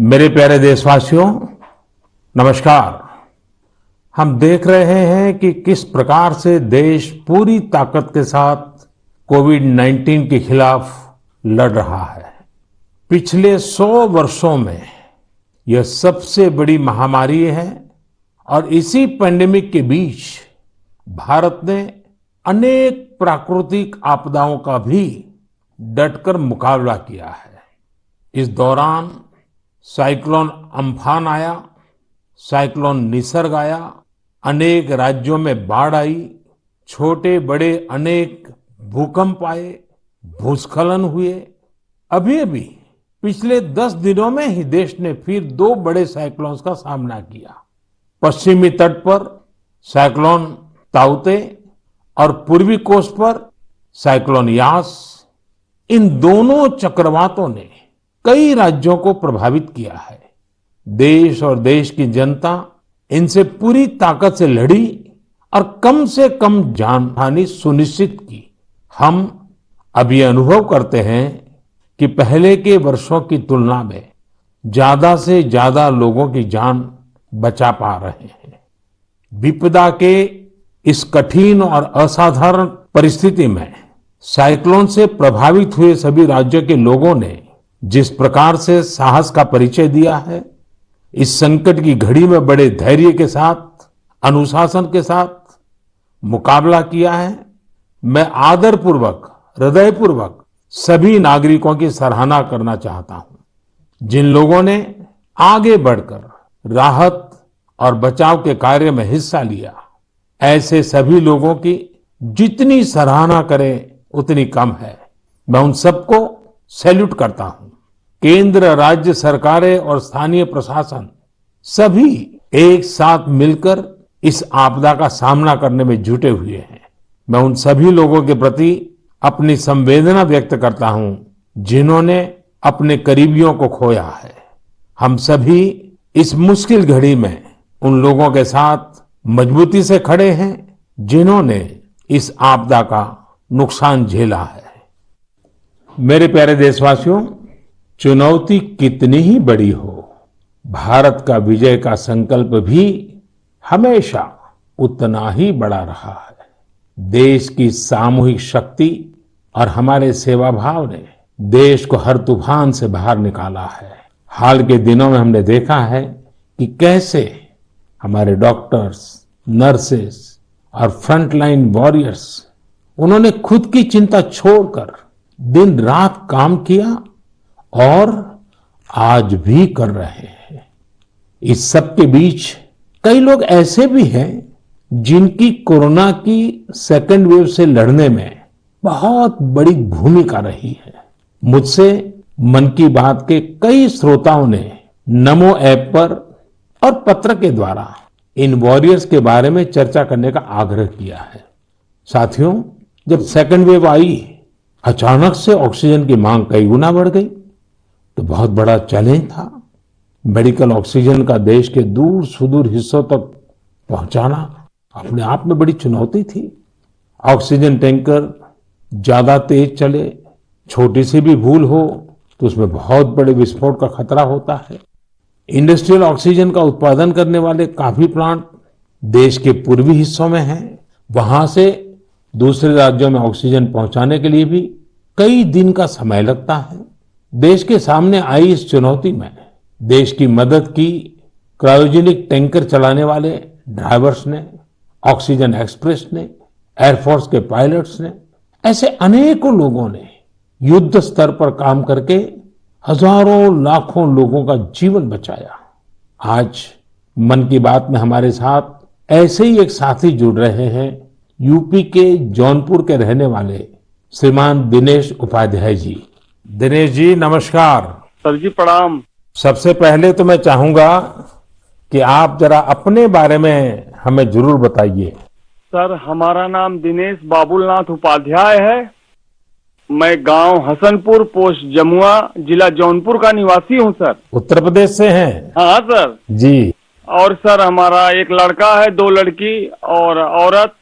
मेरे प्यारे देशवासियों, नमस्कार। हम देख रहे हैं कि किस प्रकार से देश पूरी ताकत के साथ कोविड-19 के खिलाफ लड़ रहा है। पिछले 100 वर्षों में यह सबसे बड़ी महामारी है और इसी पैंडेमिक के बीच भारत ने अनेक प्राकृतिक आपदाओं का भी डटकर मुकाबला किया है। इस दौरान साइक्लोन अम्फान आया, साइक्लोन निसर्ग आया, अनेक राज्यों में बाढ़ आई, छोटे बड़े अनेक भूकंप आए, भूस्खलन हुए। अभी अभी पिछले 10 दिनों में ही देश ने फिर 2 बड़े साइक्लोन्स का सामना किया। पश्चिमी तट पर साइक्लोन ताउते और पूर्वी कोस्ट पर साइक्लोन यास। इन दोनों चक्रवातों ने कई राज्यों को प्रभावित किया है। देश और देश की जनता इनसे पूरी ताकत से लड़ी और कम से कम जानहानि सुनिश्चित की। हम अब ये अनुभव करते हैं कि पहले के वर्षों की तुलना में ज्यादा से ज्यादा लोगों की जान बचा पा रहे हैं। विपदा के इस कठिन और असाधारण परिस्थिति में साइक्लोन से प्रभावित हुए सभी राज्यों के लोगों ने जिस प्रकार से साहस का परिचय दिया है, इस संकट की घड़ी में बड़े धैर्य के साथ, अनुशासन के साथ मुकाबला किया है, मैं आदरपूर्वक, हृदयपूर्वक सभी नागरिकों की सराहना करना चाहता हूं। जिन लोगों ने आगे बढ़कर राहत और बचाव के कार्य में हिस्सा लिया, ऐसे सभी लोगों की जितनी सराहना करें उतनी कम है। मैं उन सबको सैल्यूट करता हूं। केंद्र, राज्य सरकारें और स्थानीय प्रशासन सभी एक साथ मिलकर इस आपदा का सामना करने में जुटे हुए हैं। मैं उन सभी लोगों के प्रति अपनी संवेदना व्यक्त करता हूं जिन्होंने अपने करीबियों को खोया है। हम सभी इस मुश्किल घड़ी में उन लोगों के साथ मजबूती से खड़े हैं जिन्होंने इस आपदा का नुकसान झेला है। मेरे प्यारे देशवासियों, चुनौती कितनी ही बड़ी हो, भारत का विजय का संकल्प भी हमेशा उतना ही बड़ा रहा है। देश की सामूहिक शक्ति और हमारे सेवा भाव ने देश को हर तूफान से बाहर निकाला है। हाल के दिनों में हमने देखा है कि कैसे हमारे डॉक्टर्स, नर्सेस और फ्रंटलाइन वॉरियर्स, उन्होंने खुद की चिंता छोड़कर दिन रात काम किया और आज भी कर रहे हैं। इस सब के बीच कई लोग ऐसे भी हैं जिनकी कोरोना की सेकेंड वेव से लड़ने में बहुत बड़ी भूमिका रही है। मुझसे मन की बात के कई श्रोताओं ने नमो ऐप पर और पत्र के द्वारा इन वॉरियर्स के बारे में चर्चा करने का आग्रह किया है। साथियों, जब सेकेंड वेव आई, अचानक से ऑक्सीजन की मांग कई गुना बढ़ गई, तो बहुत बड़ा चैलेंज था। मेडिकल ऑक्सीजन का देश के दूर सुदूर हिस्सों तक पहुंचाना अपने आप में बड़ी चुनौती थी। ऑक्सीजन टैंकर ज्यादा तेज चले, छोटी सी भी भूल हो तो उसमें बहुत बड़े विस्फोट का खतरा होता है। इंडस्ट्रियल ऑक्सीजन का उत्पादन करने वाले काफी प्लांट देश के पूर्वी हिस्सों में हैं। वहां से दूसरे राज्यों में ऑक्सीजन पहुंचाने के लिए भी कई दिन का समय लगता है। देश के सामने आई इस चुनौती में देश की मदद की क्रायोजेनिक टैंकर चलाने वाले ड्राइवर्स ने, ऑक्सीजन एक्सप्रेस ने, एयरफोर्स के पायलट्स ने, ऐसे अनेकों लोगों ने युद्ध स्तर पर काम करके हजारों लाखों लोगों का जीवन बचाया। आज मन की बात में हमारे साथ ऐसे ही एक साथी जुड़ रहे हैं, यूपी के जौनपुर के रहने वाले श्रीमान दिनेश उपाध्याय जी। दिनेश जी, नमस्कार। सर जी प्रणाम। सबसे पहले तो मैं चाहूंगा कि आप जरा अपने बारे में हमें जरूर बताइए। सर, हमारा नाम दिनेश बाबुलनाथ उपाध्याय है। मैं गांव हसनपुर, पोस्ट जमुआ, जिला जौनपुर का निवासी हूं सर। उत्तर प्रदेश से हैं? हाँ सर जी। और सर, हमारा एक लड़का है, 2 लड़की और औरत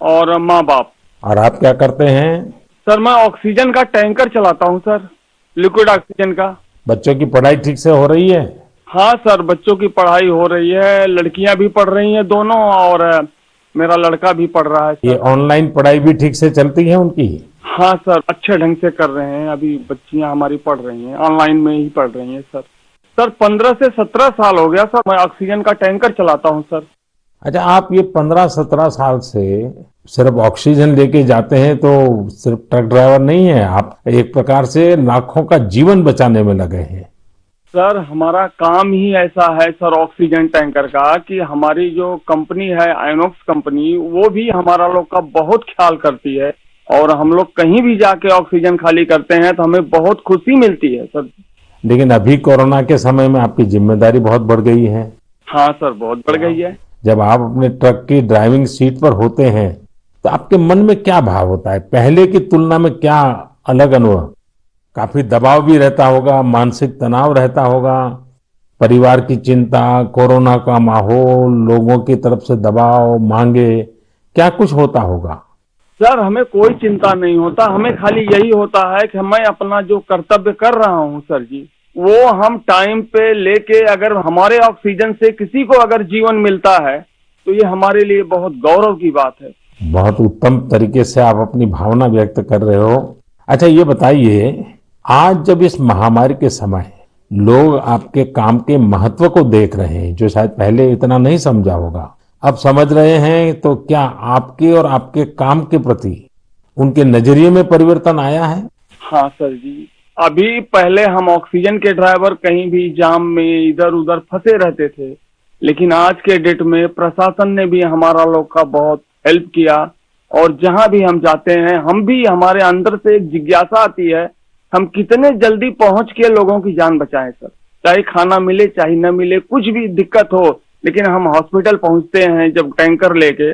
और माँ बाप। और आप क्या करते हैं? सर, मैं ऑक्सीजन का टैंकर चलाता हूं सर, लिक्विड ऑक्सीजन का। बच्चों की पढ़ाई ठीक से हो रही है? हाँ सर, बच्चों की पढ़ाई हो रही है, लड़कियां भी पढ़ रही हैं दोनों, और मेरा लड़का भी पढ़ रहा है ये सर। ऑनलाइन पढ़ाई भी ठीक से चलती है उनकी? हाँ सर, अच्छे ढंग से कर रहे हैं। अभी बच्चियां हमारी पढ़ रही हैं, ऑनलाइन में ही पढ़ रही हैं सर। सर 15 से 17 साल हो गया सर, मैं ऑक्सीजन का टैंकर चलाता हूँ सर। अच्छा, आप ये 15-17 साल से सिर्फ ऑक्सीजन लेके जाते हैं, तो सिर्फ ट्रक ड्राइवर नहीं है आप, एक प्रकार से लाखों का जीवन बचाने में लगे हैं। सर हमारा काम ही ऐसा है सर, ऑक्सीजन टैंकर का, कि हमारी जो कंपनी है आइनॉक्स कंपनी, वो भी हमारा लोग का बहुत ख्याल करती है, और हम लोग कहीं भी जाके ऑक्सीजन खाली करते हैं तो हमें बहुत खुशी मिलती है सर। लेकिन अभी कोरोना के समय में आपकी जिम्मेदारी बहुत बढ़ गई है। हाँ सर, बहुत बढ़ गई है। जब आप अपने ट्रक की ड्राइविंग सीट पर होते हैं तो आपके मन में क्या भाव होता है? पहले की तुलना में क्या अलग अनुभव? काफी दबाव भी रहता होगा, मानसिक तनाव रहता होगा, परिवार की चिंता, कोरोना का माहौल, लोगों की तरफ से दबाव, मांगे, क्या कुछ होता होगा? सर हमें कोई चिंता नहीं होता, हमें खाली यही होता है कि मैं अपना जो कर्तव्य कर रहा हूँ सर जी, वो हम टाइम पे लेके, अगर हमारे ऑक्सीजन से किसी को अगर जीवन मिलता है तो ये हमारे लिए बहुत गौरव की बात है। बहुत उत्तम तरीके से आप अपनी भावना व्यक्त कर रहे हो। अच्छा, ये बताइए, आज जब इस महामारी के समय लोग आपके काम के महत्व को देख रहे हैं, जो शायद पहले इतना नहीं समझा होगा, अब समझ रहे हैं, तो क्या आपके और आपके काम के प्रति उनके नजरिए में परिवर्तन आया है? हाँ सर जी, अभी पहले हम ऑक्सीजन के ड्राइवर कहीं भी जाम में इधर उधर फंसे रहते थे, लेकिन आज के डेट में प्रशासन ने भी हमारा लोग का बहुत हेल्प किया, और जहां भी हम जाते हैं, हम भी, हमारे अंदर से एक जिज्ञासा आती है, हम कितने जल्दी पहुंच के लोगों की जान बचाएं सर। चाहे खाना मिले चाहे न मिले, कुछ भी दिक्कत हो, लेकिन हम हॉस्पिटल पहुंचते हैं जब टैंकर लेके,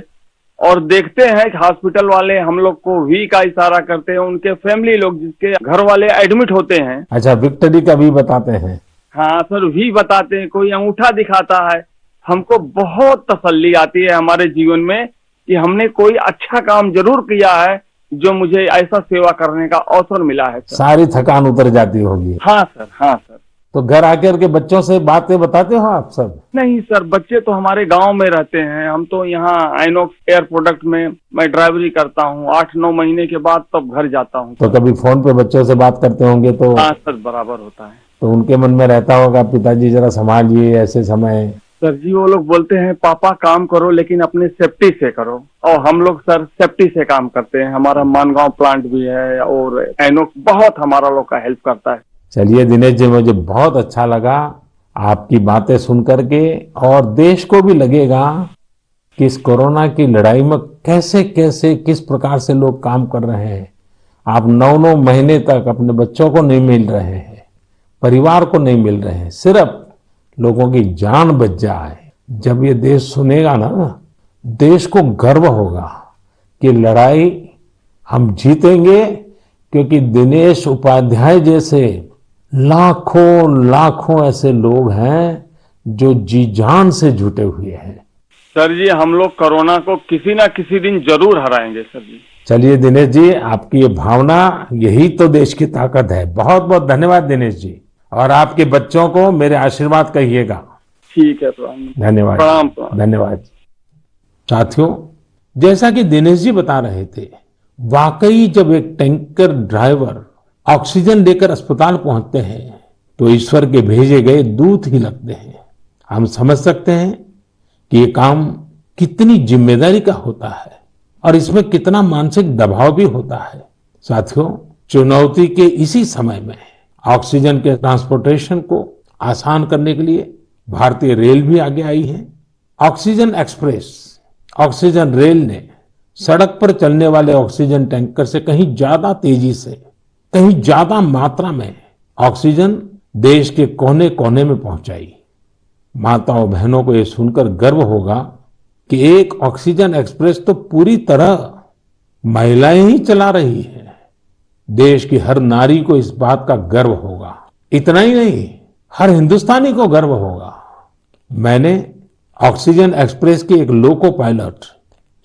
और देखते हैं कि हॉस्पिटल वाले हम लोग को वी का इशारा करते हैं, उनके फैमिली लोग जिसके घर वाले एडमिट होते हैं। अच्छा, विक्ट्री का भी बताते हैं? हाँ सर, वी बताते हैं, कोई अंगूठा दिखाता है। हमको बहुत तसल्ली आती है हमारे जीवन में कि हमने कोई अच्छा काम जरूर किया है, जो मुझे ऐसा सेवा करने का अवसर मिला है सर। सारी थकान उतर जाती होगी। हाँ सर, हाँ सर। तो घर आकर के बच्चों से बातें बताते हो आप सब? नहीं सर, बच्चे तो हमारे गांव में रहते हैं, हम तो यहाँ आइनॉक्स एयर प्रोडक्ट में मैं ड्राइवरी करता हूँ। 8-9 महीने के बाद तब घर जाता हूँ। तो कभी फोन पे बच्चों से बात करते होंगे तो? हाँ सर, बराबर होता है। तो उनके मन में रहता होगा, पिताजी जरा संभालिए ऐसे समय? सर जी, वो लोग बोलते हैं पापा काम करो लेकिन अपने सेफ्टी से करो, और हम लोग सर सेफ्टी से काम करते हैं। हमारा मानगांव प्लांट भी है, और आइनॉक्स बहुत हमारा लोग का हेल्प करता है। चलिए दिनेश जी, मुझे बहुत अच्छा लगा आपकी बातें सुन करके, और देश को भी लगेगा कि इस कोरोना की लड़ाई में कैसे कैसे किस प्रकार से लोग काम कर रहे हैं। आप 9-9 महीने तक अपने बच्चों को नहीं मिल रहे हैं, परिवार को नहीं मिल रहे हैं, सिर्फ लोगों की जान बच जाए। जब ये देश सुनेगा ना, देश को गर्व होगा कि लड़ाई हम जीतेंगे, क्योंकि दिनेश उपाध्याय जैसे लाखों लाखों ऐसे लोग हैं जो जी जान से जुटे हुए हैं। सर जी, हम लोग कोरोना को किसी ना किसी दिन जरूर हराएंगे सर जी। चलिए दिनेश जी, आपकी ये भावना, यही तो देश की ताकत है। बहुत बहुत धन्यवाद दिनेश जी, और आपके बच्चों को मेरे आशीर्वाद कहिएगा। ठीक है, प्रणाम। धन्यवाद। प्रणाम, प्रणाम। धन्यवाद। साथियों, जैसा कि दिनेश जी बता रहे थे, वाकई जब एक टैंकर ड्राइवर ऑक्सीजन लेकर अस्पताल पहुंचते हैं तो ईश्वर के भेजे गए दूत ही लगते हैं। हम समझ सकते हैं कि ये काम कितनी जिम्मेदारी का होता है, और इसमें कितना मानसिक दबाव भी होता है। साथियों, चुनौती के इसी समय में ऑक्सीजन के ट्रांसपोर्टेशन को आसान करने के लिए भारतीय रेल भी आगे आई है। ऑक्सीजन एक्सप्रेस, ऑक्सीजन रेल ने सड़क पर चलने वाले ऑक्सीजन टैंकर से कहीं ज्यादा तेजी से, कहीं ज्यादा मात्रा में ऑक्सीजन देश के कोने कोने में पहुंचाई। माताओं बहनों को यह सुनकर गर्व होगा कि एक ऑक्सीजन एक्सप्रेस तो पूरी तरह महिलाएं ही चला रही है। देश की हर नारी को इस बात का गर्व होगा। इतना ही नहीं, हर हिंदुस्तानी को गर्व होगा। मैंने ऑक्सीजन एक्सप्रेस के एक लोको पायलट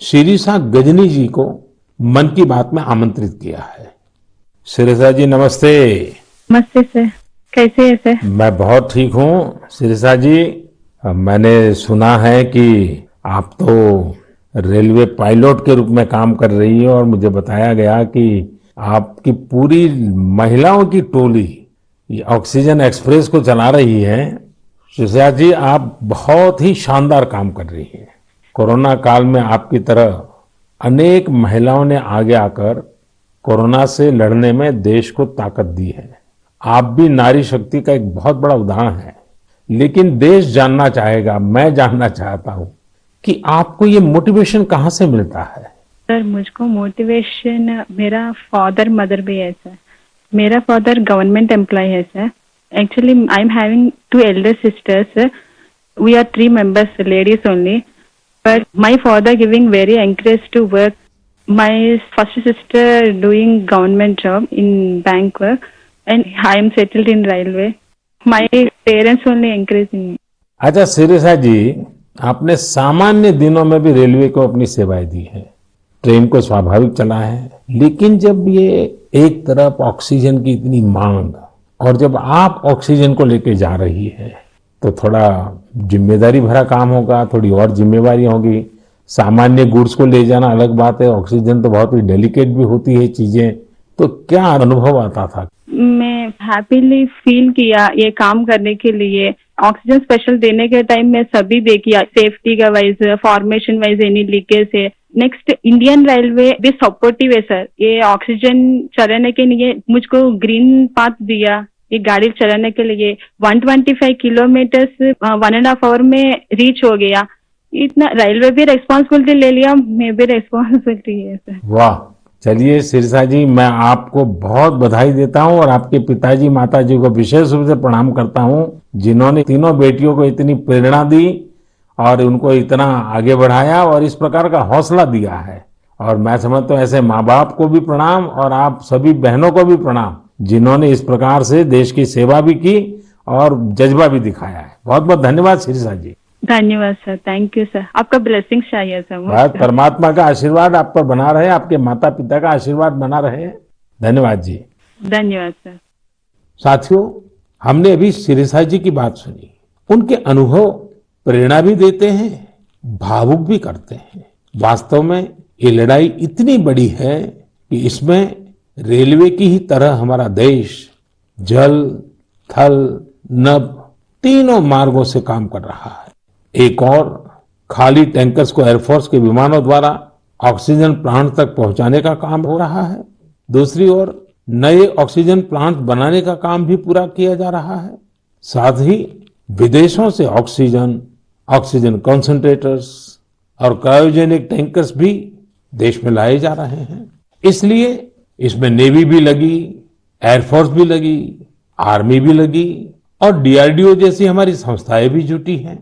शिरीषा गजनी जी को मन की बात में आमंत्रित किया है। शिरीषा जी, नमस्ते। नमस्ते सर। कैसे है सर? मैं बहुत ठीक हूँ शिरिषा जी। मैंने सुना है कि आप तो रेलवे पायलट के रूप में काम कर रही है और मुझे बताया गया कि आपकी पूरी महिलाओं की टोली ये ऑक्सीजन एक्सप्रेस को चला रही है। शिरिषा जी, आप बहुत ही शानदार काम कर रही हैं। कोरोना काल में आपकी तरह अनेक महिलाओं ने आगे आकर कोरोना से लड़ने में देश को ताकत दी है। आप भी नारी शक्ति का एक बहुत बड़ा उदाहरण है। लेकिन देश जानना चाहेगा, मैं जानना चाहता हूं कि आपको ये मोटिवेशन कहाँ से मिलता है? सर मुझको मोटिवेशन मेरा फादर मदर भी है सर। मेरा फादर गवर्नमेंट एम्प्लॉय है sir. Actually I am having 2 elder sisters. We are 3 members, ladies only. But my father giving very encourage to work. My first sister doing government job in bank work, and I am settled in railway. My parents only encouraging me. अच्छा शिरिषा जी, आपने सामान्य दिनों में भी railway को अपनी सेवाएं दी है, ट्रेन को स्वाभाविक चला है। लेकिन जब ये एक तरफ ऑक्सीजन की इतनी मांग और जब आप ऑक्सीजन को लेके जा रही है तो थोड़ा जिम्मेदारी भरा काम होगा, थोड़ी और जिम्मेवारी होगी। सामान्य गुड्स को ले जाना अलग बात है, ऑक्सीजन तो बहुत ही डेलिकेट भी होती है चीजें। तो क्या अनुभव आता था? मैं हैप्पीली फील किया ये काम करने के लिए। ऑक्सीजन स्पेशल देने के टाइम में सभी देखिए सेफ्टी का wise, formation wise any leakage है। नेक्स्ट इंडियन रेलवे भी सपोर्टिव है सर। ये ऑक्सीजन चलाने के लिए मुझको ग्रीन पाथ दिया ये गाड़ी चलाने के लिए। 125 किलोमीटर 1.5 आवर में रीच हो गया। इतना रेलवे भी रेस्पॉन्सिबिलिटी ले लिया, मैं भी रेस्पॉन्सिबिलिटी है सर। वाह, चलिए शिरिषा जी, मैं आपको बहुत बधाई देता हूं और आपके पिताजी माताजी को विशेष रूप से प्रणाम करता हूं, जिन्होंने तीनों बेटियों को इतनी प्रेरणा दी और उनको इतना आगे बढ़ाया और इस प्रकार का हौसला दिया है। और मैं समझता हूं ऐसे माँ बाप को भी प्रणाम और आप सभी बहनों को भी प्रणाम, जिन्होंने इस प्रकार से देश की सेवा भी की और जज्बा भी दिखाया है। बहुत बहुत धन्यवाद शिरिषा जी। धन्यवाद सर, थैंक यू सर। आपका ब्लेसिंग चाहिए सर बहुत परमात्मा का आशीर्वाद आप पर बना रहे, आपके माता पिता का आशीर्वाद बना रहे। धन्यवाद जी। धन्यवाद सर। साथियों, हमने अभी शिरिषा जी की बात सुनी। उनके अनुभव प्रेरणा भी देते हैं, भावुक भी करते हैं। वास्तव में ये लड़ाई इतनी बड़ी है कि इसमें रेलवे की ही तरह हमारा देश जल, थल, नभ तीनों मार्गों से काम कर रहा है। एक और खाली टैंकर्स को एयरफोर्स के विमानों द्वारा ऑक्सीजन प्लांट तक पहुंचाने का काम हो रहा है। दूसरी ओर नए ऑक्सीजन प्लांट बनाने का काम भी पूरा किया जा रहा है। साथ ही विदेशों से ऑक्सीजन, ऑक्सीजन कंसंट्रेटर्स और क्रायोजेनिक टैंकर्स भी देश में लाए जा रहे हैं। इसलिए इसमें नेवी भी लगी, एयरफोर्स भी लगी, आर्मी भी लगी और डीआरडीओ जैसी हमारी संस्थाएं भी जुटी हैं।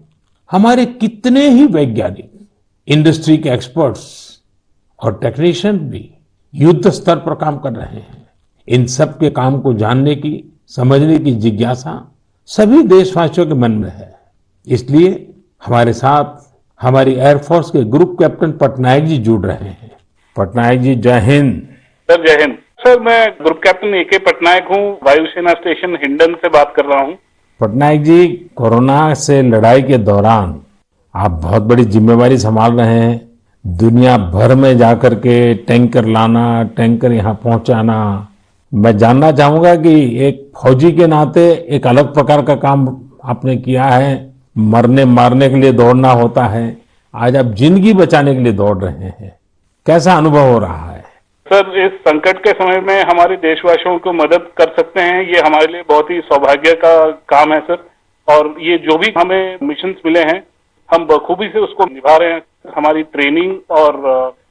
हमारे कितने ही वैज्ञानिक, इंडस्ट्री के एक्सपर्ट्स और टेक्नीशियन भी युद्ध स्तर पर काम कर रहे हैं। इन सब के काम को जानने की, समझने की जिज्ञासा सभी देशवासियों के मन में है। इसलिए हमारे साथ हमारी एयरफोर्स के ग्रुप कैप्टन पटनायक जी जुड़ रहे हैं। पटनायक जी, जय हिंद। सर जय हिंद। सर मैं ग्रुप कैप्टन ए.के. पटनायक हूँ, वायुसेना स्टेशन हिंडन से बात कर रहा हूँ। पटनायक जी, कोरोना से लड़ाई के दौरान आप बहुत बड़ी जिम्मेवारी संभाल रहे हैं। दुनिया भर में जाकर के टैंकर लाना, टैंकर यहाँ पहुंचाना। मैं जानना चाहूंगा कि एक फौजी के नाते एक अलग प्रकार का काम आपने किया है। मरने मारने के लिए दौड़ना होता है, आज आप जिंदगी बचाने के लिए दौड़ रहे हैं। कैसा अनुभव हो रहा है? सर इस संकट के समय में हमारे देशवासियों को मदद कर सकते हैं, ये हमारे लिए बहुत ही सौभाग्य का काम है सर। और ये जो भी हमें मिशंस मिले हैं, हम बखूबी से उसको निभा रहे हैं। हमारी ट्रेनिंग और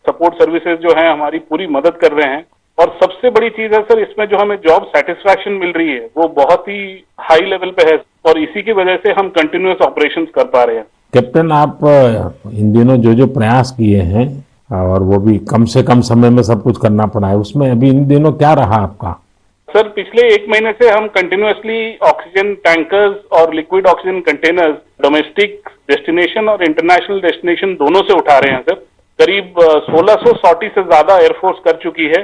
सपोर्ट सर्विसेज जो हैं हमारी पूरी मदद कर रहे हैं। और सबसे बड़ी चीज है सर, इसमें जो हमें जॉब सेटिस्फैक्शन मिल रही है वो बहुत ही हाई लेवल पे है और इसी की वजह से हम कंटिन्यूअस ऑपरेशंस कर पा रहे हैं। कैप्टन, आप इन दिनों जो प्रयास किए हैं और वो भी कम से कम समय में सब कुछ करना पड़ा है, उसमें अभी इन दिनों क्या रहा आपका? सर पिछले 1 महीने से हम कंटिन्यूअसली ऑक्सीजन टैंकर्स और liquid oxygen containers domestic destination और इंटरनेशनल डेस्टिनेशन दोनों से उठा रहे हैं सर। करीब 1600 सॉर्टी से ज्यादा एयरफोर्स कर चुकी है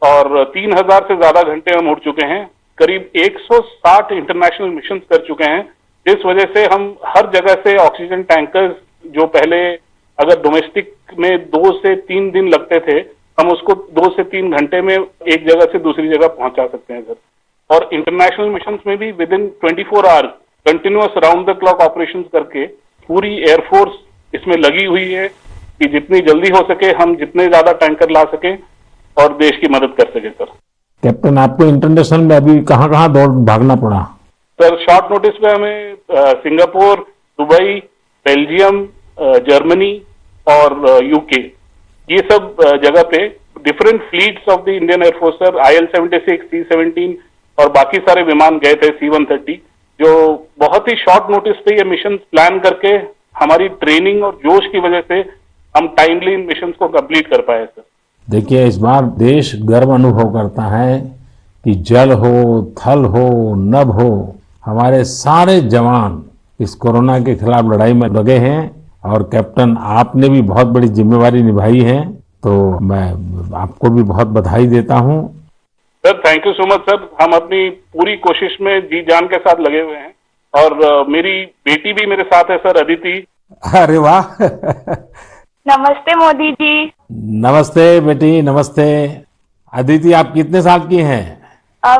और 3000 से ज्यादा घंटे हम उड़ चुके हैं। करीब 160 इंटरनेशनल मिशन कर चुके हैं, जिस वजह से हम हर जगह से ऑक्सीजन टैंकर्स, जो पहले अगर डोमेस्टिक में 2 से 3 दिन लगते थे, हम उसको 2 से 3 घंटे में एक जगह से दूसरी जगह पहुंचा सकते हैं सर। और इंटरनेशनल मिशन में भी with in 24 hours continuous round the clock operation करके पूरी एयरफोर्स इसमें लगी हुई है कि जितनी जल्दी हो सके हम जितने ज्यादा टैंकर ला सके और देश की मदद कर सके सर। कैप्टन, आपको इंटरनेशनल में अभी कहाँ कहाँ दौड़ भागना पड़ा? सर शॉर्ट नोटिस पे हमें सिंगापुर, दुबई, बेल्जियम, जर्मनी और यूके, ये सब जगह पे different fleets of the Indian air force sir, IL-76, C-17 और बाकी सारे विमान गए थे, C-130, जो बहुत ही शॉर्ट नोटिस पे ये मिशन प्लान करके हमारी ट्रेनिंग और जोश की वजह से हम टाइमली इन मिशन को कंप्लीट कर पाए सर। देखिए, इस बार देश गर्व अनुभव करता है कि जल हो, थल हो, नभ हो, हमारे सारे जवान इस कोरोना के खिलाफ लड़ाई में लगे हैं। और कैप्टन, आपने भी बहुत बड़ी जिम्मेवारी निभाई है, तो मैं आपको भी बहुत बधाई देता हूं। Sir thank you so much sir. हम अपनी पूरी कोशिश में जी जान के साथ लगे हुए हैं और मेरी बेटी भी मेरे साथ है सर, अदिति। अरे वाह! नमस्ते मोदी जी। नमस्ते बेटी, नमस्ते। अदिति, आप कितने साल की हैं?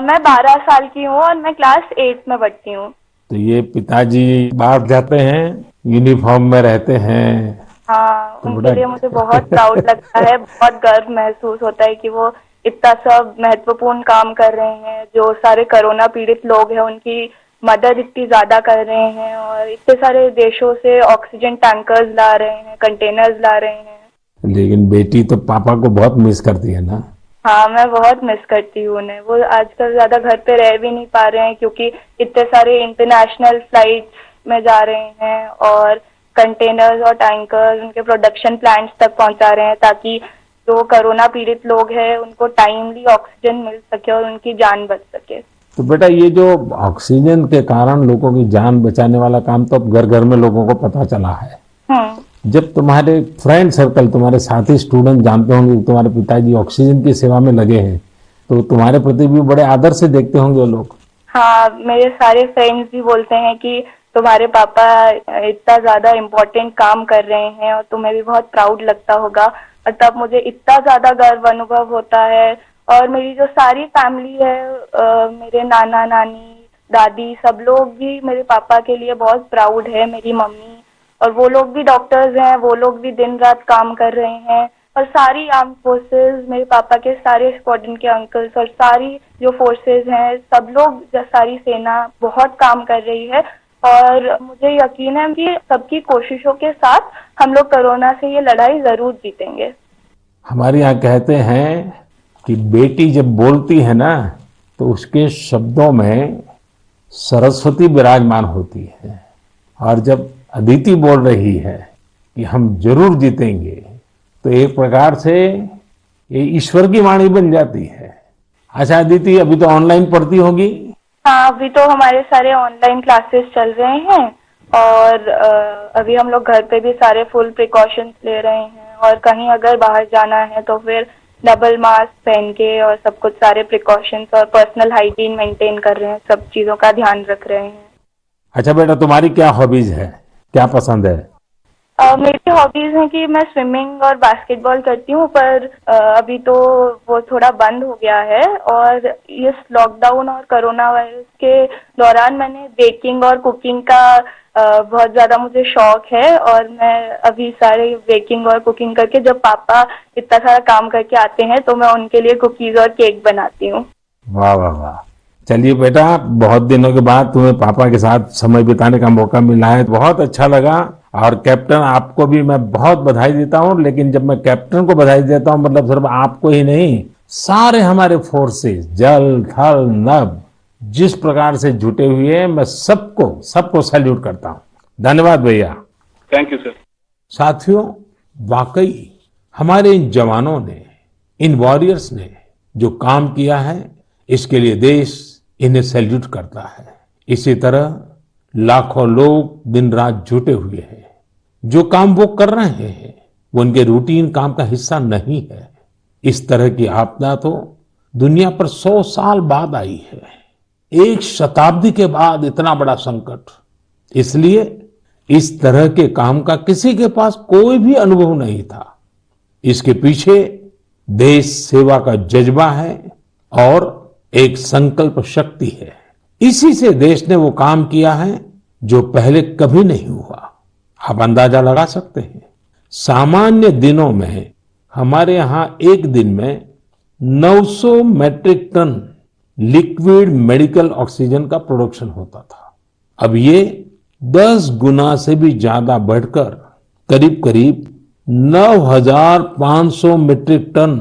मैं 12 साल की हूँ और मैं क्लास 8 में पढ़ती हूँ। तो ये पिताजी बाहर जाते हैं, यूनिफॉर्म में रहते हैं। हाँ, तो उनके लिए मुझे बहुत प्राउड लगता है, बहुत गर्व महसूस होता है कि वो इतना सब महत्वपूर्ण काम कर रहे हैं। जो सारे कोरोना पीड़ित लोग हैं उनकी मदद इतनी ज्यादा कर रहे हैं और इतने सारे देशों से ऑक्सीजन टैंकर्स ला रहे हैं, कंटेनर्स ला रहे हैं। लेकिन बेटी तो पापा को बहुत मिस करती है ना? हाँ, मैं बहुत मिस करती हूँ उन्हें। वो आजकल ज्यादा घर पे रह भी नहीं पा रहे हैं क्योंकि इतने सारे इंटरनेशनल फ्लाइट्स में जा रहे हैं और कंटेनर्स और टैंकर्स उनके प्रोडक्शन प्लांट्स तक पहुंचा रहे हैं ताकि जो कोरोना पीड़ित लोग हैं उनको टाइमली ऑक्सीजन मिल सके और उनकी जान बच सके। तो बेटा, ये जो ऑक्सीजन के कारण लोगों की जान बचाने वाला काम तो अब घर घर में लोगों को पता चला है। जब तुम्हारे फ्रेंड सर्कल, तुम्हारे साथी स्टूडेंट जानते होंगे कि तुम्हारे पिताजी ऑक्सीजन की सेवा में लगे हैं, तो तुम्हारे प्रति भी बड़े आदर से देखते होंगे वो लोग। हाँ, मेरे सारे फ्रेंड्स भी बोलते हैं कि तुम्हारे पापा इतना ज्यादा इम्पोर्टेंट काम कर रहे हैं और तुम्हें भी बहुत प्राउड लगता होगा। और तब मुझे इतना ज्यादा गर्व अनुभव होता है। और मेरी जो सारी फैमिली है, मेरे नाना नानी, दादी, सब लोग भी मेरे पापा के लिए बहुत प्राउड है। मेरी मम्मी, और वो लोग भी डॉक्टर्स हैं, वो लोग भी दिन रात काम कर रहे हैं। और सारी आर्म फोर्सेस, मेरे पापा के सारे स्क्वाड्रन के अंकल्स और सारी जो फोर्सेस हैं, सब लोग, सारी सेना बहुत काम कर रही है। और मुझे यकीन है कि सबकी कोशिशों के साथ हम लोग कोरोना से ये लड़ाई जरूर जीतेंगे। हमारे यहाँ कहते हैं कि बेटी जब बोलती है ना, तो उसके शब्दों में सरस्वती विराजमान होती है। और जब अदिति बोल रही है कि हम जरूर जीतेंगे, तो एक प्रकार से ये ईश्वर की वाणी बन जाती है। अच्छा अदिति, अभी तो ऑनलाइन पढ़ती होगी? हाँ, अभी तो हमारे सारे ऑनलाइन क्लासेस चल रहे हैं और अभी हम लोग घर पे भी सारे फुल प्रिकॉशंस ले रहे हैं। और कहीं अगर बाहर जाना है तो फिर डबल मास्क पहन के और सब कुछ सारे प्रिकॉशंस और पर्सनल हाइजीन मेंटेन कर रहे हैं, सब चीजों का ध्यान रख रहे हैं। अच्छा बेटा, तुम्हारी क्या हॉबीज है, क्या पसंद है? मेरी हॉबीज हैं कि मैं स्विमिंग और बास्केटबॉल करती हूँ, पर अभी तो वो थोड़ा बंद हो गया है। और इस लॉकडाउन और कोरोना वायरस के दौरान मैंने बेकिंग और कुकिंग का बहुत ज्यादा मुझे शौक है। और मैं अभी सारे बेकिंग और कुकिंग करके, जब पापा इतना सारा काम करके आते हैं तो मैं उनके लिए कुकीज और केक बनाती हूँ। वाह वाह वाह! चलिए बेटा, बहुत दिनों के बाद तुम्हें पापा के साथ समय बिताने का मौका मिला है, बहुत अच्छा लगा। और कैप्टन, आपको भी मैं बहुत बधाई देता हूं। लेकिन जब मैं कैप्टन को बधाई देता हूं, मतलब सिर्फ आपको ही नहीं, सारे हमारे फोर्सेस, जल, थल, नभ, जिस प्रकार से जुटे हुए हैं, मैं सबको सैल्यूट करता हूं। धन्यवाद भैया। Thank you sir. साथियों, वाकई हमारे इन जवानों ने, इन वॉरियर्स ने जो काम किया है, इसके लिए देश इन्हें सैल्यूट करता है। इसी तरह लाखों लोग दिन रात जुटे हुए हैं। जो काम वो कर रहे हैं वो उनके रूटीन काम का हिस्सा नहीं है। इस तरह की आपदा तो दुनिया पर 100 साल बाद आई है। एक शताब्दी के बाद इतना बड़ा संकट, इसलिए इस तरह के काम का किसी के पास कोई भी अनुभव नहीं था। इसके पीछे देश सेवा का जज्बा है और एक संकल्प शक्ति है। इसी से देश ने वो काम किया है जो पहले कभी नहीं हुआ। आप अंदाजा लगा सकते हैं, सामान्य दिनों में हमारे यहां एक दिन में 900 metric ton liquid medical oxygen का प्रोडक्शन होता था। अब ये 10 गुना से भी ज्यादा बढ़कर करीब करीब 9,500 मीट्रिक टन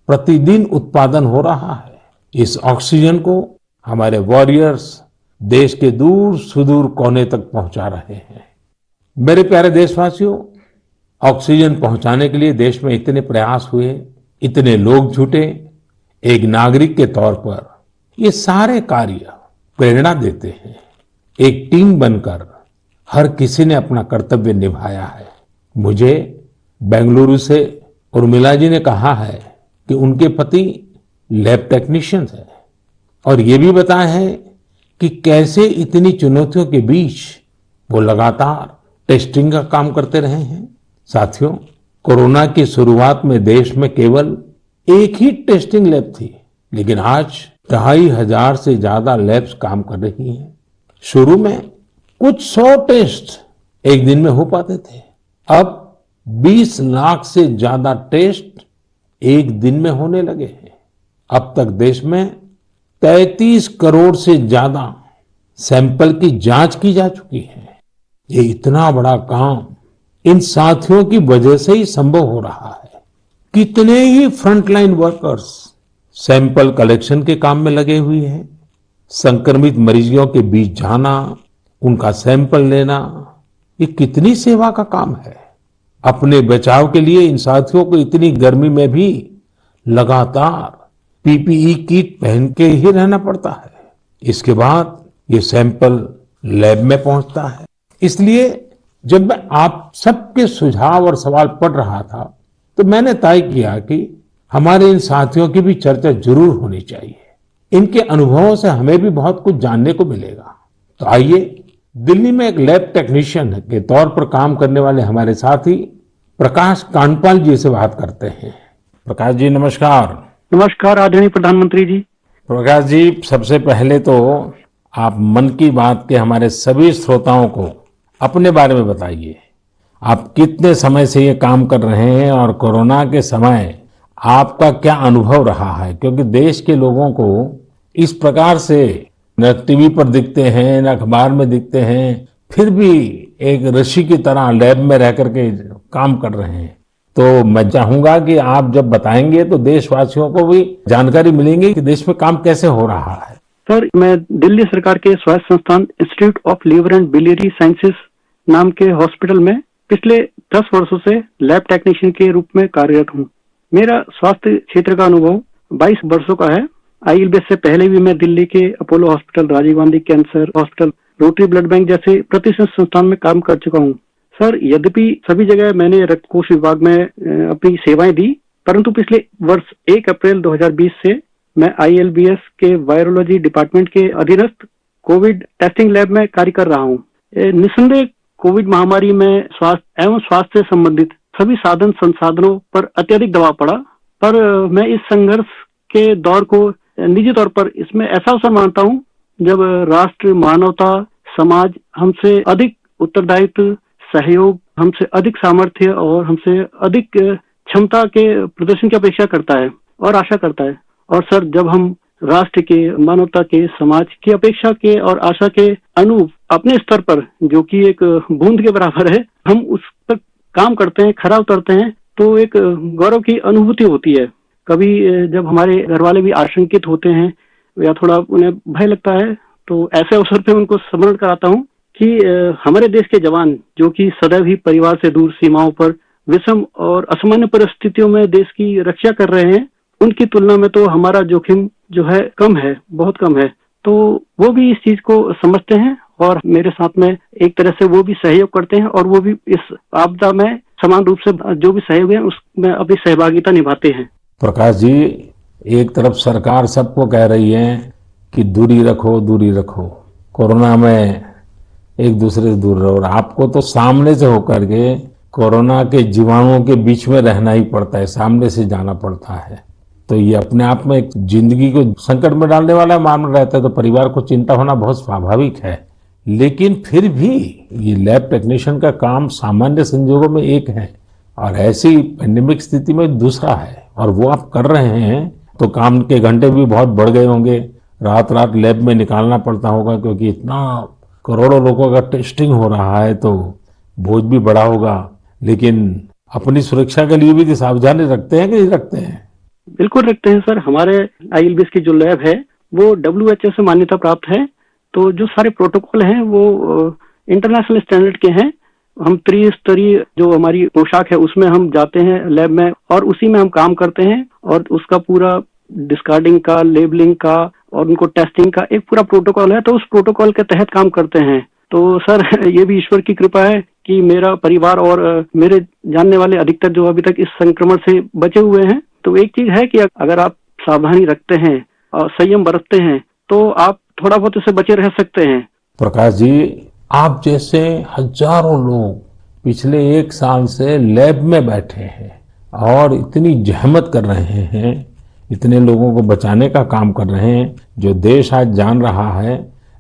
प्रतिदिन उत्पादन हो रहा है। इस ऑक्सीजन को हमारे वॉरियर्स देश के दूर सुदूर कोने तक पहुंचा रहे हैं। मेरे प्यारे देशवासियों, ऑक्सीजन पहुंचाने के लिए देश में इतने प्रयास हुए, इतने लोग जुटे, एक नागरिक के तौर पर ये सारे कार्य प्रेरणा देते हैं। एक टीम बनकर हर किसी ने अपना कर्तव्य निभाया है। मुझे बेंगलुरु से उर्मिला जी ने कहा है कि उनके पति लैब टेक्नीशियन है और ये भी बताया है कि कैसे इतनी चुनौतियों के बीच वो लगातार टेस्टिंग का काम करते रहे हैं। साथियों, कोरोना की शुरुआत में देश में केवल एक ही टेस्टिंग लैब थी, लेकिन आज 2,500 से ज्यादा लैब्स काम कर रही हैं। शुरू में कुछ 100 टेस्ट एक दिन में हो पाते थे, अब 20 लाख से ज्यादा टेस्ट एक दिन में होने लगे हैं। अब तक देश में 33 करोड़ से ज्यादा सैंपल की जांच की जा चुकी है। ये इतना बड़ा काम इन साथियों की वजह से ही संभव हो रहा है। कितने ही फ्रंटलाइन वर्कर्स सैंपल कलेक्शन के काम में लगे हुए हैं। संक्रमित मरीजों के बीच जाना, उनका सैंपल लेना, ये कितनी सेवा का काम है। अपने बचाव के लिए इन साथियों को इतनी गर्मी में भी लगातार पीपीई किट पहन के ही रहना पड़ता है। इसके बाद ये सैंपल लैब में पहुंचता है। इसलिए जब मैं आप सबके सुझाव और सवाल पढ़ रहा था तो मैंने तय किया कि हमारे इन साथियों की भी चर्चा जरूर होनी चाहिए। इनके अनुभवों से हमें भी बहुत कुछ जानने को मिलेगा। तो आइए दिल्ली में एक लैब टेक्नीशियन के तौर पर काम करने वाले हमारे साथी प्रकाश कांडपाल जी से बात करते हैं। प्रकाश जी नमस्कार। नमस्कार आदरणीय प्रधानमंत्री जी। प्रकाश जी, सबसे पहले तो आप मन की बात के हमारे सभी श्रोताओं को अपने बारे में बताइए। आप कितने समय से ये काम कर रहे हैं और कोरोना के समय आपका क्या अनुभव रहा है, क्योंकि देश के लोगों को इस प्रकार से न टीवी पर दिखते हैं न अखबार में दिखते हैं, फिर भी एक ऋषि की तरह लैब में रह करके काम कर रहे हैं। तो मैं चाहूंगा कि आप जब बताएंगे तो देशवासियों को भी जानकारी मिलेंगी कि देश में काम कैसे हो रहा है। सर, मैं दिल्ली सरकार के स्वास्थ्य संस्थान institute of liver and biliary sciences नाम के हॉस्पिटल में पिछले 10 वर्षों से लैब टेक्नीशियन के रूप में कार्यरत हूँ। मेरा स्वास्थ्य क्षेत्र का अनुभव 22 वर्षों का है। आईएलबीएस से पहले भी मैं दिल्ली के Apollo hospital, Rajiv Gandhi cancer hospital, rotary blood bank जैसे प्रतिष्ठित संस्थान में काम कर चुका हूँ। सर, यद्यपि सभी जगह मैंने रक्त कोष विभाग में अपनी सेवाएं दी, परंतु पिछले वर्ष 1 अप्रैल 2020 से मैं आईएलबीएस के वायरोलॉजी डिपार्टमेंट के अधीनस्थ कोविड टेस्टिंग लैब में कार्य कर रहा हूँ। निस्संदेह कोविड महामारी में स्वास्थ्य एवं स्वास्थ्य से संबंधित सभी साधन संसाधनों पर अत्यधिक दबाव पड़ा, पर मैं इस संघर्ष के दौर को निजी तौर पर इसमें ऐसा अवसर मानता हूँ जब राष्ट्र, मानवता, समाज हमसे अधिक उत्तरदायित्व, सहयोग, हमसे अधिक सामर्थ्य और हमसे अधिक क्षमता के प्रदर्शन की अपेक्षा करता है और आशा करता है। और सर, जब हम राष्ट्र के, मानवता के, समाज की अपेक्षा के और आशा के अनुरूप अपने स्तर पर, जो कि एक बूंद के बराबर है, हम उस पर काम करते हैं, खरा उतरते हैं, तो एक गौरव की अनुभूति होती है। कभी जब हमारे घर वाले भी आशंकित होते हैं या थोड़ा उन्हें भय लगता है, तो ऐसे अवसर पे उनको स्मरण कराता हूँ कि हमारे देश के जवान, जो कि सदैव ही परिवार से दूर सीमाओं पर विषम और असामान्य परिस्थितियों में देश की रक्षा कर रहे हैं, उनकी तुलना में तो हमारा जोखिम जो है कम है, बहुत कम है। तो वो भी इस चीज को समझते हैं और मेरे साथ में एक तरह से वो भी सहयोग करते हैं और वो भी इस आपदा में समान रूप से जो भी सहयोग है उसमें अपनी सहभागिता निभाते हैं। प्रकाश जी, एक तरफ सरकार सबको कह रही है कि दूरी रखो, दूरी रखो, कोरोना में एक दूसरे से दूर रहो। और आपको तो सामने से होकर के कोरोना के जीवाणुओं के बीच में रहना ही पड़ता है, सामने से जाना पड़ता है। तो ये अपने आप में एक जिंदगी को संकट में डालने वाला मामला रहता है, तो परिवार को चिंता होना बहुत स्वाभाविक है। लेकिन फिर भी ये लैब टेक्नीशियन का काम सामान्य संजोगों में एक है और ऐसी पेंडेमिक स्थिति में दूसरा है, और वो आप कर रहे हैं तो काम के घंटे भी बहुत बढ़ गए होंगे, रात रात लैब में निकालना पड़ता होगा, क्योंकि इतना करोड़ों लोगों का टेस्टिंग हो रहा है तो बोझ भी बड़ा होगा। लेकिन अपनी सुरक्षा के लिए भी सावधानी रखते हैं कि नहीं रखते हैं? बिल्कुल रखते हैं सर। हमारे ILBS की जो लैब है वो WHO से मान्यता प्राप्त है, तो जो सारे प्रोटोकॉल हैं वो इंटरनेशनल स्टैंडर्ड के हैं। हम त्रिस्तरीय जो हमारी पोशाक है उसमें हम जाते हैं लैब में और उसी में हम काम करते हैं, और उसका पूरा डिस्कार्डिंग का, लेबलिंग का और उनको टेस्टिंग का एक पूरा प्रोटोकॉल है, तो उस प्रोटोकॉल के तहत काम करते हैं। तो सर ये भी ईश्वर की कृपा है कि मेरा परिवार और मेरे जानने वाले अधिकतर जो अभी तक इस संक्रमण से बचे हुए हैं। तो एक चीज है कि अगर आप सावधानी रखते हैं और संयम बरतते हैं तो आप थोड़ा बहुत इससे बचे रह सकते हैं। प्रकाश जी, आप जैसे हजारों लोग पिछले 1 साल से लैब में बैठे हैं और इतनी जहमत कर रहे हैं, इतने लोगों को बचाने का काम कर रहे हैं, जो देश आज जान रहा है।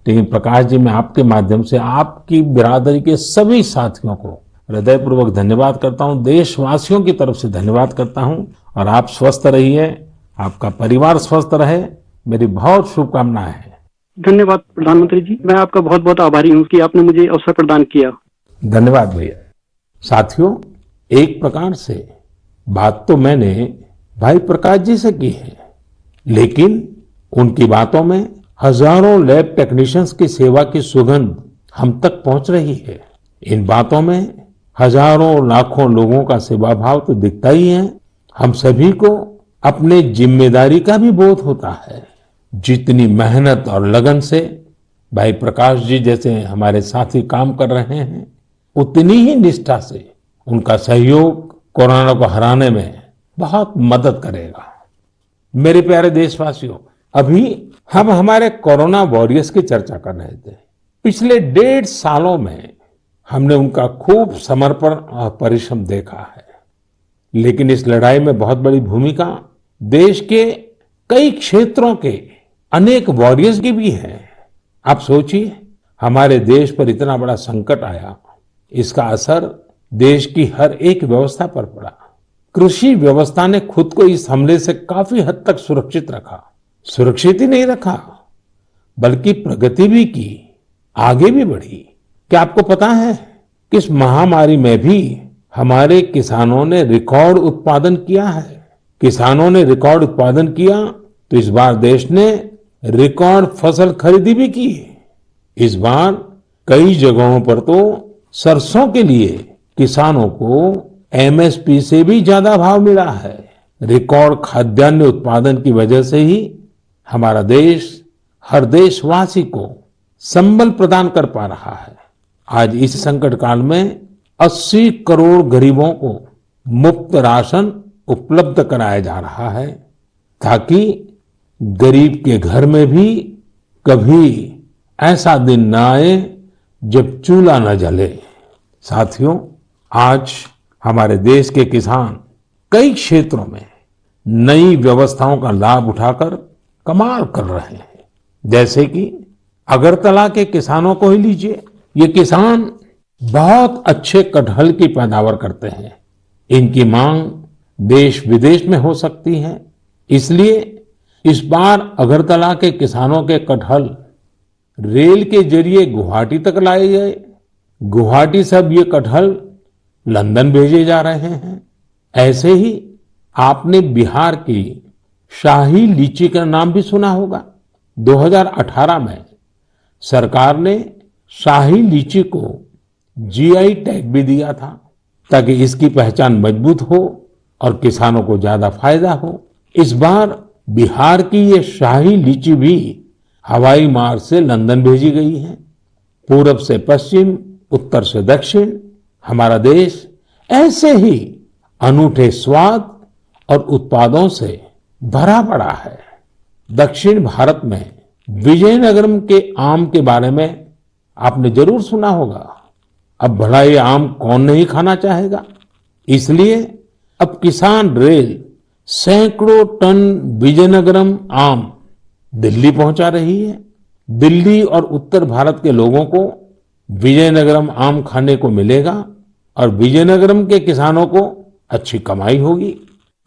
लेकिन प्रकाश जी, मैं आपके माध्यम से आपकी बिरादरी के सभी साथियों को हृदयपूर्वक धन्यवाद करता हूं, देशवासियों की तरफ से धन्यवाद करता हूं। और आप स्वस्थ रहिए, आपका परिवार स्वस्थ रहे, मेरी बहुत शुभकामनाएं हैं। धन्यवाद प्रधानमंत्री जी, मैं आपका बहुत बहुत आभारी हूं कि आपने मुझे अवसर प्रदान किया। धन्यवाद भैया। साथियों, एक प्रकार से बात तो मैंने भाई प्रकाश जी से की है, लेकिन उनकी बातों में हजारों लैब टेक्नीशियंस की सेवा की सुगंध हम तक पहुंच रही है। इन बातों में हजारों लाखों लोगों का सेवा भाव तो दिखता ही है। हम सभी को अपने जिम्मेदारी का भी बोध होता है। जितनी मेहनत और लगन से भाई प्रकाश जी जैसे हमारे साथी काम कर रहे हैं, उतनी ही निष्ठा से उनका सहयोग कोरोना को हराने में बहुत मदद करेगा। मेरे प्यारे देशवासियों, अभी हम हमारे कोरोना वॉरियर्स की चर्चा कर रहे थे। पिछले 1.5 सालों में हमने उनका खूब समर्पण और परिश्रम देखा है, लेकिन इस लड़ाई में बहुत बड़ी भूमिका देश के कई क्षेत्रों के अनेक वॉरियर्स की भी है। आप सोचिए, हमारे देश पर इतना बड़ा संकट आया, इसका असर देश की हर एक व्यवस्था पर पड़ा। कृषि व्यवस्था ने खुद को इस हमले से काफी हद तक सुरक्षित रखा। सुरक्षित ही नहीं रखा, बल्कि प्रगति भी की, आगे भी बढ़ी। क्या आपको पता है कि इस महामारी में भी हमारे किसानों ने रिकॉर्ड उत्पादन किया है? किसानों ने रिकॉर्ड उत्पादन किया तो इस बार देश ने रिकॉर्ड फसल खरीदी भी की। इस बार कई जगहों पर तो सरसों के लिए किसानों को MSP से भी ज्यादा भाव मिला है। रिकॉर्ड खाद्यान्न उत्पादन की वजह से ही हमारा देश हर देशवासी को संबल प्रदान कर पा रहा है। आज इस संकट काल में 80 करोड़ गरीबों को मुफ्त राशन उपलब्ध कराया जा रहा है, ताकि गरीब के घर में भी कभी ऐसा दिन न आए जब चूल्हा न जले। साथियों, आज हमारे देश के किसान कई क्षेत्रों में नई व्यवस्थाओं का लाभ उठाकर कमाल कर रहे हैं। जैसे कि अगरतला के किसानों को ही लीजिए। ये किसान बहुत अच्छे कटहल की पैदावार करते हैं। इनकी मांग देश विदेश में हो सकती है, इसलिए इस बार अगरतला के किसानों के कटहल रेल के जरिए गुवाहाटी तक लाए गए। गुवाहाटी से अब ये कटहल लंदन भेजे जा रहे हैं। ऐसे ही आपने बिहार की शाही लीची का नाम भी सुना होगा। 2018 में सरकार ने शाही लीची को GI टैग भी दिया था, ताकि इसकी पहचान मजबूत हो और किसानों को ज्यादा फायदा हो। इस बार बिहार की ये शाही लीची भी हवाई मार्ग से लंदन भेजी गई है। पूरब से पश्चिम, उत्तर से दक्षिण, हमारा देश ऐसे ही अनूठे स्वाद और उत्पादों से भरा पड़ा है। दक्षिण भारत में विजयनगरम के आम के बारे में आपने जरूर सुना होगा। अब भला ये आम कौन नहीं खाना चाहेगा। इसलिए अब किसान रेल सैकड़ों टन विजयनगरम आम दिल्ली पहुंचा रही है। दिल्ली और उत्तर भारत के लोगों को विजयनगरम आम खाने को मिलेगा और विजयनगरम के किसानों को अच्छी कमाई होगी।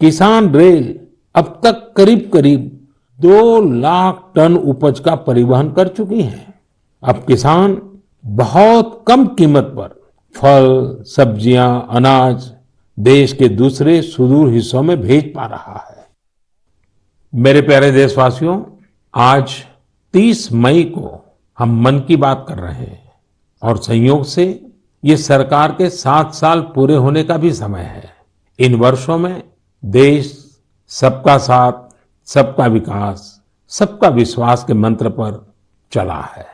किसान रेल अब तक करीब करीब 2 लाख टन उपज का परिवहन कर चुकी है। अब किसान बहुत कम कीमत पर फल, सब्जियां, अनाज देश के दूसरे सुदूर हिस्सों में भेज पा रहा है। मेरे प्यारे देशवासियों, आज 30 मई को हम मन की बात कर रहे हैं और संयोग से ये सरकार के 7 साल पूरे होने का भी समय है। इन वर्षों में देश सबका साथ, सबका विकास, सबका विश्वास के मंत्र पर चला है।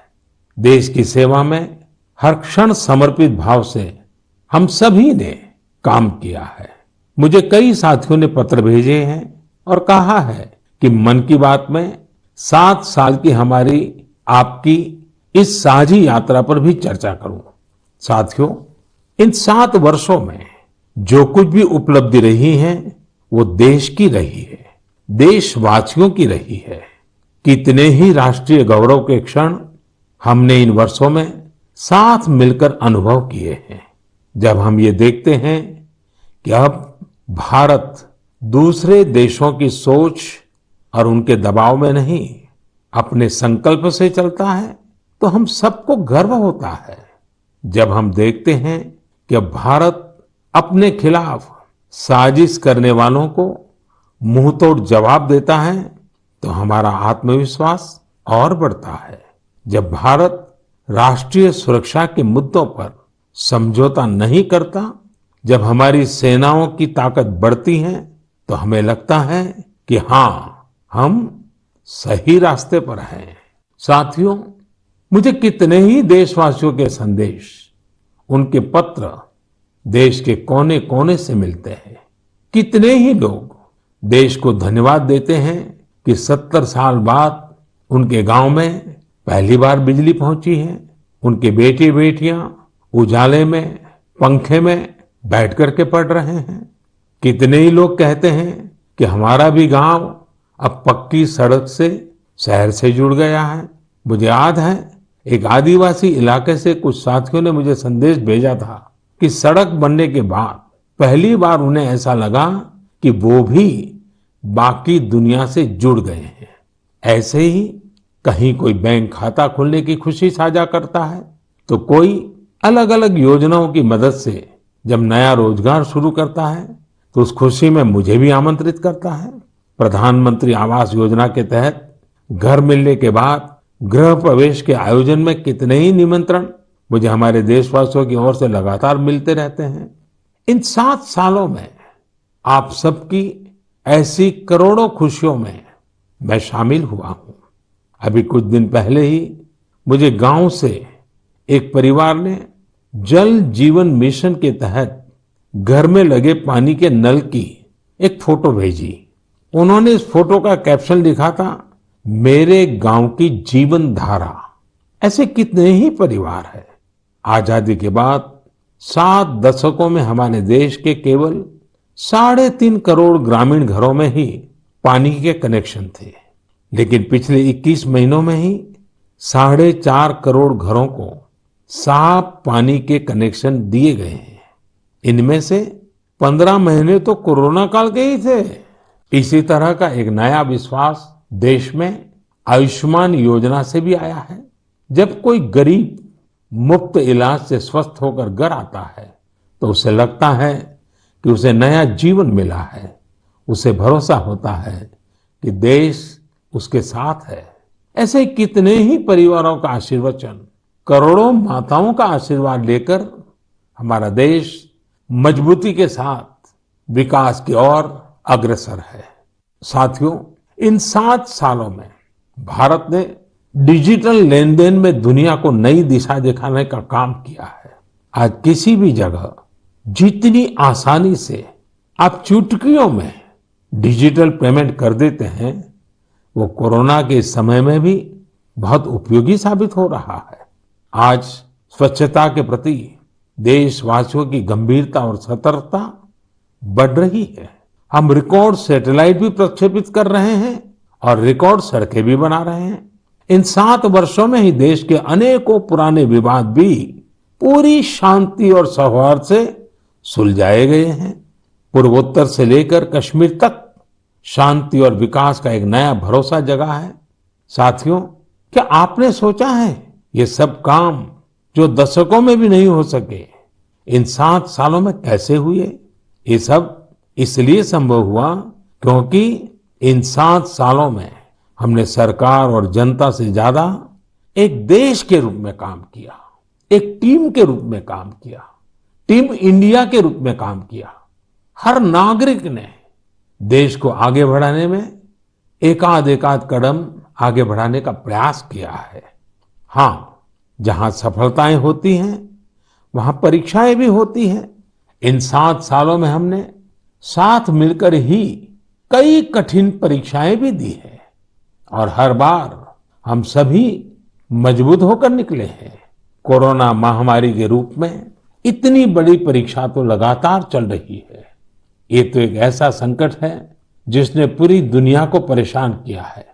देश की सेवा में हर क्षण समर्पित भाव से हम सभी ने काम किया है। मुझे कई साथियों ने पत्र भेजे हैं और कहा है कि मन की बात में 7 साल की हमारी आपकी इस साझी यात्रा पर भी चर्चा करूं। साथियों, इन 7 वर्षों में जो कुछ भी उपलब्धि रही है वो देश की रही है, देशवासियों की रही है। कितने ही राष्ट्रीय गौरव के क्षण हमने इन वर्षों में साथ मिलकर अनुभव किए हैं। जब हम ये देखते हैं कि अब भारत दूसरे देशों की सोच और उनके दबाव में नहीं, अपने संकल्प से चलता है, तो हम सबको गर्व होता है। जब हम देखते हैं कि अब भारत अपने खिलाफ साजिश करने वालों को मुंहतोड़ जवाब देता है, तो हमारा आत्मविश्वास और बढ़ता है। जब भारत राष्ट्रीय सुरक्षा के मुद्दों पर समझौता नहीं करता, जब हमारी सेनाओं की ताकत बढ़ती है, तो हमें लगता है कि हाँ, हम सही रास्ते पर हैं। साथियों, मुझे कितने ही देशवासियों के संदेश, उनके पत्र देश के कोने कोने से मिलते हैं। कितने ही लोग देश को धन्यवाद देते हैं कि 70 साल बाद उनके गांव में पहली बार बिजली पहुंची है। उनके बेटे बेटियां उजाले में, पंखे में बैठ करके पढ़ रहे हैं। कितने ही लोग कहते हैं कि हमारा भी गांव अब पक्की सड़क से शहर से जुड़ गया है। मुझे याद है, एक आदिवासी इलाके से कुछ साथियों ने मुझे संदेश भेजा था कि सड़क बनने के बाद पहली बार उन्हें ऐसा लगा कि वो भी बाकी दुनिया से जुड़ गए हैं। ऐसे ही कहीं कोई बैंक खाता खोलने की खुशी साझा करता है, तो कोई अलग अलग योजनाओं की मदद से जब नया रोजगार शुरू करता है, तो उस खुशी में मुझे भी आमंत्रित करता है। प्रधानमंत्री आवास योजना के तहत घर मिलने के बाद गृह प्रवेश के आयोजन में कितने ही निमंत्रण मुझे हमारे देशवासियों की ओर से लगातार मिलते रहते हैं। इन 7 सालों में आप सबकी ऐसी करोड़ों खुशियों में मैं शामिल हुआ हूं। अभी कुछ दिन पहले ही मुझे गांव से एक परिवार ने जल जीवन मिशन के तहत घर में लगे पानी के नल की एक फोटो भेजी। उन्होंने इस फोटो का कैप्शन लिखा था, मेरे गांव की जीवन धारा। ऐसे कितने ही परिवार हैं। आजादी के बाद 7 दशकों में हमारे देश के केवल 3.5 करोड़ ग्रामीण घरों में ही पानी के कनेक्शन थे, लेकिन पिछले 21 महीनों में ही 4.5 करोड़ घरों को साफ पानी के कनेक्शन दिए गए हैं। इनमें से 15 महीने तो कोरोना काल के ही थे। इसी तरह का एक नया विश्वास देश में आयुष्मान योजना से भी आया है। जब कोई गरीब मुफ्त इलाज से स्वस्थ होकर घर आता है, तो उसे लगता है कि उसे नया जीवन मिला है। उसे भरोसा होता है कि देश उसके साथ है। ऐसे कितने ही परिवारों का आशीर्वचन, करोड़ों माताओं का आशीर्वाद लेकर हमारा देश मजबूती के साथ विकास की ओर अग्रसर है। साथियों, इन 7 सालों में भारत ने डिजिटल लेन देन में दुनिया को नई दिशा दिखाने का काम किया है। आज किसी भी जगह जितनी आसानी से आप चुटकियों में डिजिटल पेमेंट कर देते हैं, वो कोरोना के समय में भी बहुत उपयोगी साबित हो रहा है। आज स्वच्छता के प्रति देशवासियों की गंभीरता और सतर्कता बढ़ रही है। हम रिकॉर्ड सैटेलाइट भी प्रक्षेपित कर रहे हैं और रिकॉर्ड सड़कें भी बना रहे हैं। इन 7 वर्षों में ही देश के अनेकों पुराने विवाद भी पूरी शांति और सौहार्द से सुलझाए गए हैं। पूर्वोत्तर से लेकर कश्मीर तक शांति और विकास का एक नया भरोसा जगा है। साथियों, क्या आपने सोचा है ये सब काम जो दशकों में भी नहीं हो सके, इन 7 सालों में कैसे हुए? ये सब इसलिए संभव हुआ क्योंकि इन 7 सालों में हमने सरकार और जनता से ज्यादा एक देश के रूप में काम किया, एक टीम के रूप में काम किया, टीम इंडिया के रूप में काम किया। हर नागरिक ने देश को आगे बढ़ाने में एकाध कदम आगे बढ़ाने का प्रयास किया है। हाँ, जहां सफलताएं होती हैं वहां परीक्षाएं भी होती हैं। इन 7 सालों में हमने साथ मिलकर ही कई कठिन परीक्षाएं भी दी है और हर बार हम सभी मजबूत होकर निकले हैं। कोरोना महामारी के रूप में इतनी बड़ी परीक्षा तो लगातार चल रही है। ये तो एक ऐसा संकट है जिसने पूरी दुनिया को परेशान किया है।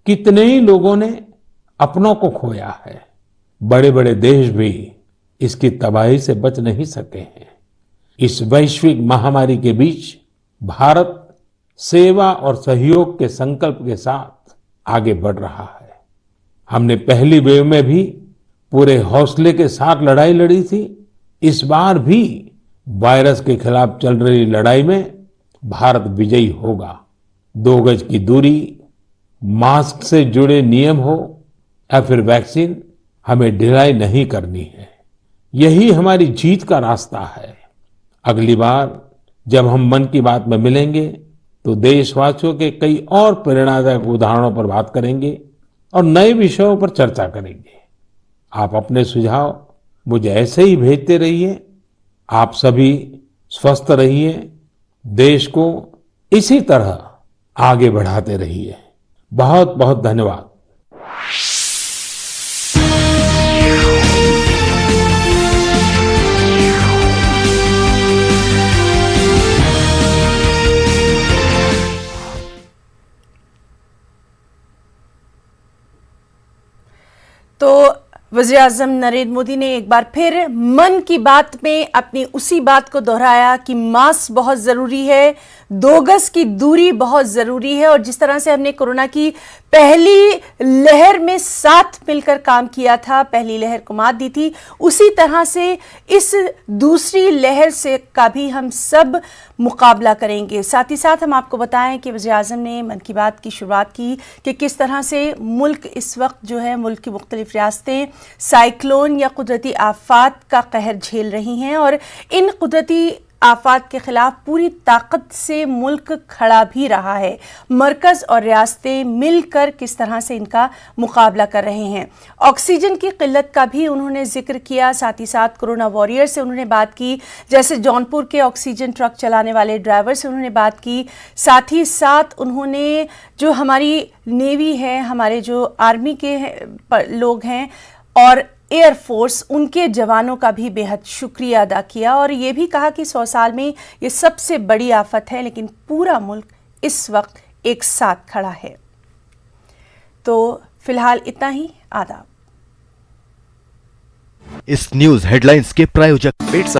कितने ही लोगों ने अपनों को खोया है। बड़े बड़े देश भी इसकी तबाही से बच नहीं सके हैं। इस वैश्विक महामारी के बीच भारत सेवा और सहयोग के संकल्प के साथ आगे बढ़ रहा है। हमने पहली वेव में भी पूरे हौसले के साथ लड़ाई लड़ी थी। इस बार भी वायरस के खिलाफ चल रही लड़ाई में भारत विजयी होगा। 2 गज की दूरी, मास्क से जुड़े नियम हो या फिर वैक्सीन, हमें ढिलाई नहीं करनी है। यही हमारी जीत का रास्ता है। अगली बार जब हम मन की बात में मिलेंगे तो देशवासियों के कई और प्रेरणादायक उदाहरणों पर बात करेंगे और नए विषयों पर चर्चा करेंगे। आप अपने सुझाव मुझे ऐसे ही भेजते रहिए। आप सभी स्वस्थ रहिए, देश को इसी तरह आगे बढ़ाते रहिए। बहुत बहुत धन्यवाद। तो वज़ीर-ए-आज़म नरेंद्र मोदी ने एक बार फिर मन की बात में अपनी उसी बात को दोहराया कि मास्क बहुत ज़रूरी है, 2 गज की दूरी बहुत ज़रूरी है। और जिस तरह से हमने कोरोना की पहली लहर में साथ मिलकर काम किया था, पहली लहर को मात दी थी, उसी तरह से इस दूसरी लहर से का भी हम सब मुकाबला करेंगे। साथ ही साथ हम आपको बताएं कि वज़ीर-ए-आज़म ने मन की बात की शुरुआत की कि किस तरह से मुल्क इस वक्त जो है, मुल्क की मुख्तलिफ रियासतें साइक्लोन या कुदरती आफात का कहर झेल रही हैं और इन कुदरती आफात के खिलाफ पूरी ताकत से मुल्क खड़ा भी रहा है। मरकज़ और रियासतें मिलकर किस तरह से इनका मुकाबला कर रहे हैं। ऑक्सीजन की किल्लत का भी उन्होंने जिक्र किया। साथ ही साथ कोरोना वॉरियर से उन्होंने बात की, जैसे जौनपुर के ऑक्सीजन ट्रक चलाने वाले ड्राइवर से उन्होंने बात की। साथ ही साथ उन्होंने जो हमारी नेवी है, हमारे जो आर्मी के लोग हैं और एयरफोर्स, उनके जवानों का भी बेहद शुक्रिया अदा किया और ये भी कहा कि 100 साल में ये सबसे बड़ी आफत है, लेकिन पूरा मुल्क इस वक्त एक साथ खड़ा है। तो फिलहाल इतना ही। आदाब। इस न्यूज हेडलाइंस के प्रायोजक